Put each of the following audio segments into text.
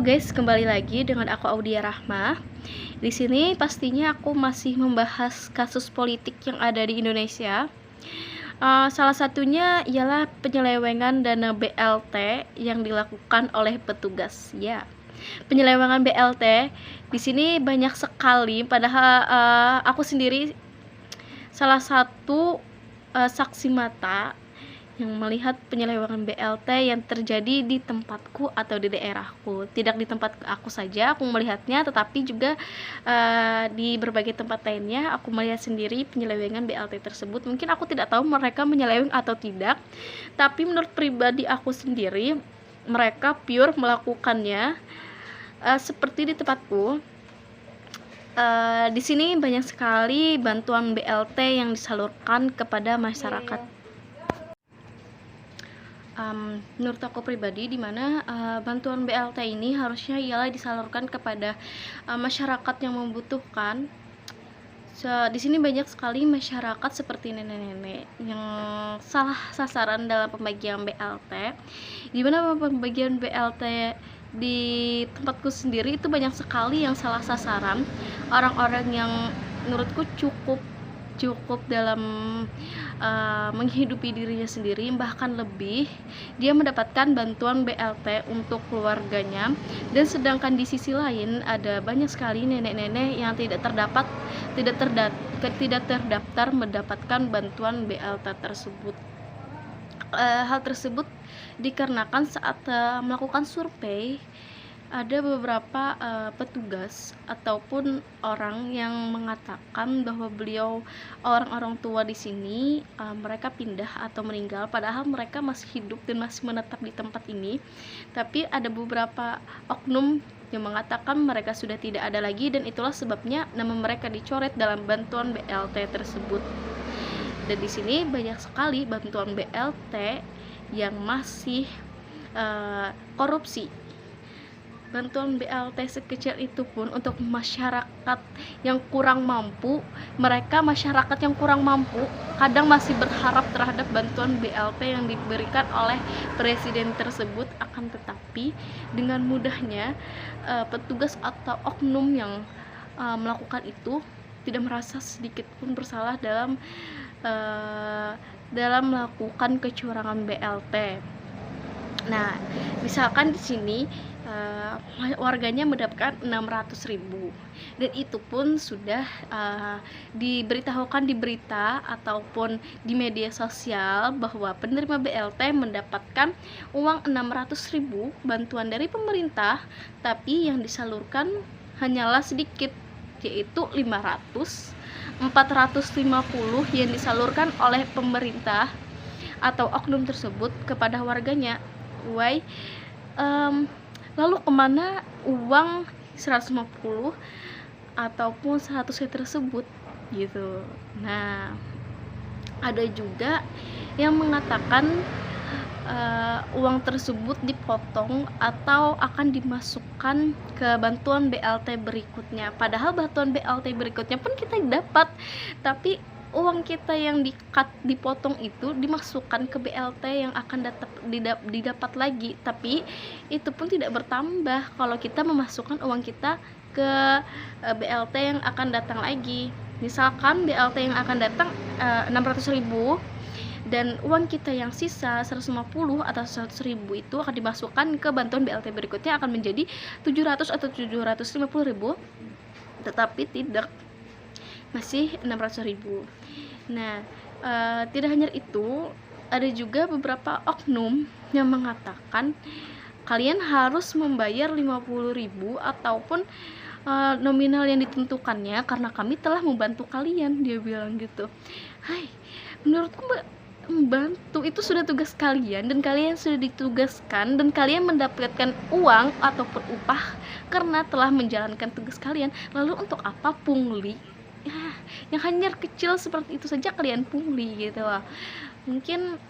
Halo guys, kembali lagi dengan aku Audia Rahma. Di sini pastinya aku masih membahas kasus politik yang ada di Indonesia. Salah satunya ialah penyelewengan dana BLT yang dilakukan oleh petugas. Ya, penyelewengan BLT di sini banyak sekali. Padahal aku sendiri salah satu saksi mata yang melihat penyelewengan BLT yang terjadi di tempatku atau di daerahku. Tidak di tempat aku saja aku melihatnya, tetapi juga di berbagai tempat lainnya aku melihat sendiri penyelewengan BLT tersebut. Mungkin aku tidak tahu mereka menyeleweng atau tidak, tapi menurut pribadi aku sendiri mereka pure melakukannya seperti di tempatku. Di sini banyak sekali bantuan BLT yang disalurkan kepada masyarakat. Menurut aku pribadi, dimana bantuan BLT ini harusnya ialah disalurkan kepada masyarakat yang membutuhkan. Di sini banyak sekali masyarakat seperti nenek-nenek yang salah sasaran dalam pembagian BLT, dimana pembagian BLT di tempatku sendiri itu banyak sekali yang salah sasaran, orang-orang yang menurutku cukup dalam menghidupi dirinya sendiri, bahkan lebih dia mendapatkan bantuan BLT untuk keluarganya, dan sedangkan di sisi lain ada banyak sekali nenek-nenek yang tidak terdaftar mendapatkan bantuan BLT tersebut. Hal tersebut dikarenakan saat melakukan survei ada beberapa petugas ataupun orang yang mengatakan bahwa orang-orang tua di sini mereka pindah atau meninggal, padahal mereka masih hidup dan masih menetap di tempat ini. Tapi ada beberapa oknum yang mengatakan mereka sudah tidak ada lagi, dan itulah sebabnya nama mereka dicoret dalam bantuan BLT tersebut. Dan di sini banyak sekali bantuan BLT yang masih korupsi. Bantuan BLT sekecil itu pun untuk masyarakat yang kurang mampu. Masyarakat yang kurang mampu kadang masih berharap terhadap bantuan BLT yang diberikan oleh presiden tersebut, akan tetapi dengan mudahnya petugas atau oknum yang melakukan itu tidak merasa sedikit pun bersalah dalam melakukan kecurangan BLT. Nah, misalkan di sini warganya mendapatkan 600.000, dan itu pun sudah diberitahukan di berita ataupun di media sosial bahwa penerima BLT mendapatkan uang 600.000 bantuan dari pemerintah, tapi yang disalurkan hanyalah sedikit, yaitu 500, 450 yang disalurkan oleh pemerintah atau oknum tersebut kepada warganya. Lalu kemana uang 150 ataupun 100 tersebut gitu. Nah, ada juga yang mengatakan uang tersebut dipotong atau akan dimasukkan ke bantuan BLT berikutnya, padahal bantuan BLT berikutnya pun kita dapat, tapi uang kita yang dipotong itu dimasukkan ke BLT yang akan didapat lagi, tapi itu pun tidak bertambah kalau kita memasukkan uang kita ke BLT yang akan datang lagi. Misalkan BLT yang akan datang 600.000, dan uang kita yang sisa 150 atau 100.000 itu akan dimasukkan ke bantuan BLT berikutnya, akan menjadi 700 atau 750.000, tetapi tidak, masih 600.000. Nah, tidak hanya itu, ada juga beberapa oknum yang mengatakan kalian harus membayar 50.000 ataupun nominal yang ditentukannya karena kami telah membantu kalian, dia bilang gitu. Hai, menurutku membantu itu sudah tugas kalian, dan kalian sudah ditugaskan, dan kalian mendapatkan uang ataupun upah karena telah menjalankan tugas kalian. Lalu untuk apa pungli? Ya, yang hanya kecil seperti itu saja kalian pungli gitu loh. Mungkin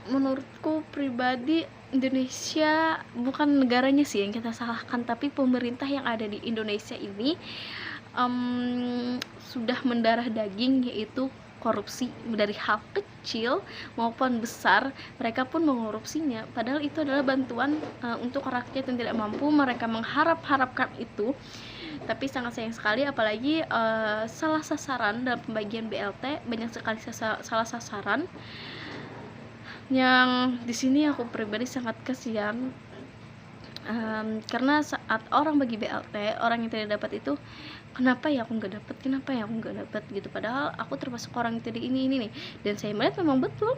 menurutku pribadi, Indonesia bukan negaranya sih yang kita salahkan, tapi pemerintah yang ada di Indonesia ini sudah mendarah daging, yaitu korupsi dari hal kecil maupun besar, mereka pun mengkorupsinya, padahal itu adalah bantuan untuk rakyat yang tidak mampu. Mereka mengharapkan itu, tapi sangat sayang sekali, apalagi salah sasaran dalam pembagian BLT, banyak sekali salah sasaran, yang di sini aku pribadi sangat kasihan. Karena saat orang bagi BLT, orang yang tidak dapat itu, kenapa ya aku nggak dapat gitu, padahal aku termasuk orang yang tidak ini nih. Dan saya melihat memang betul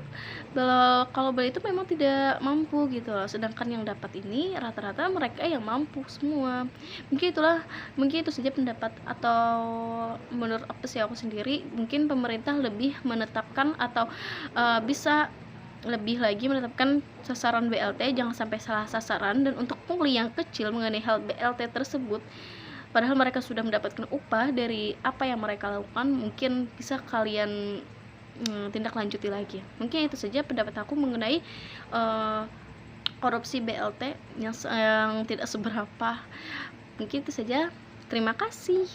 kalau beli itu memang tidak mampu gitu loh, sedangkan yang dapat ini rata-rata mereka yang mampu semua. Mungkin itu saja pendapat, atau menurut apa sih aku sendiri, mungkin pemerintah lebih menetapkan atau bisa lebih lagi menetapkan sasaran BLT, jangan sampai salah sasaran. Dan untuk pungli yang kecil mengenai hal BLT tersebut, padahal mereka sudah mendapatkan upah dari apa yang mereka lakukan, mungkin bisa kalian tindak lanjuti lagi. Mungkin itu saja pendapat aku mengenai korupsi BLT yang tidak seberapa. Mungkin itu saja, terima kasih.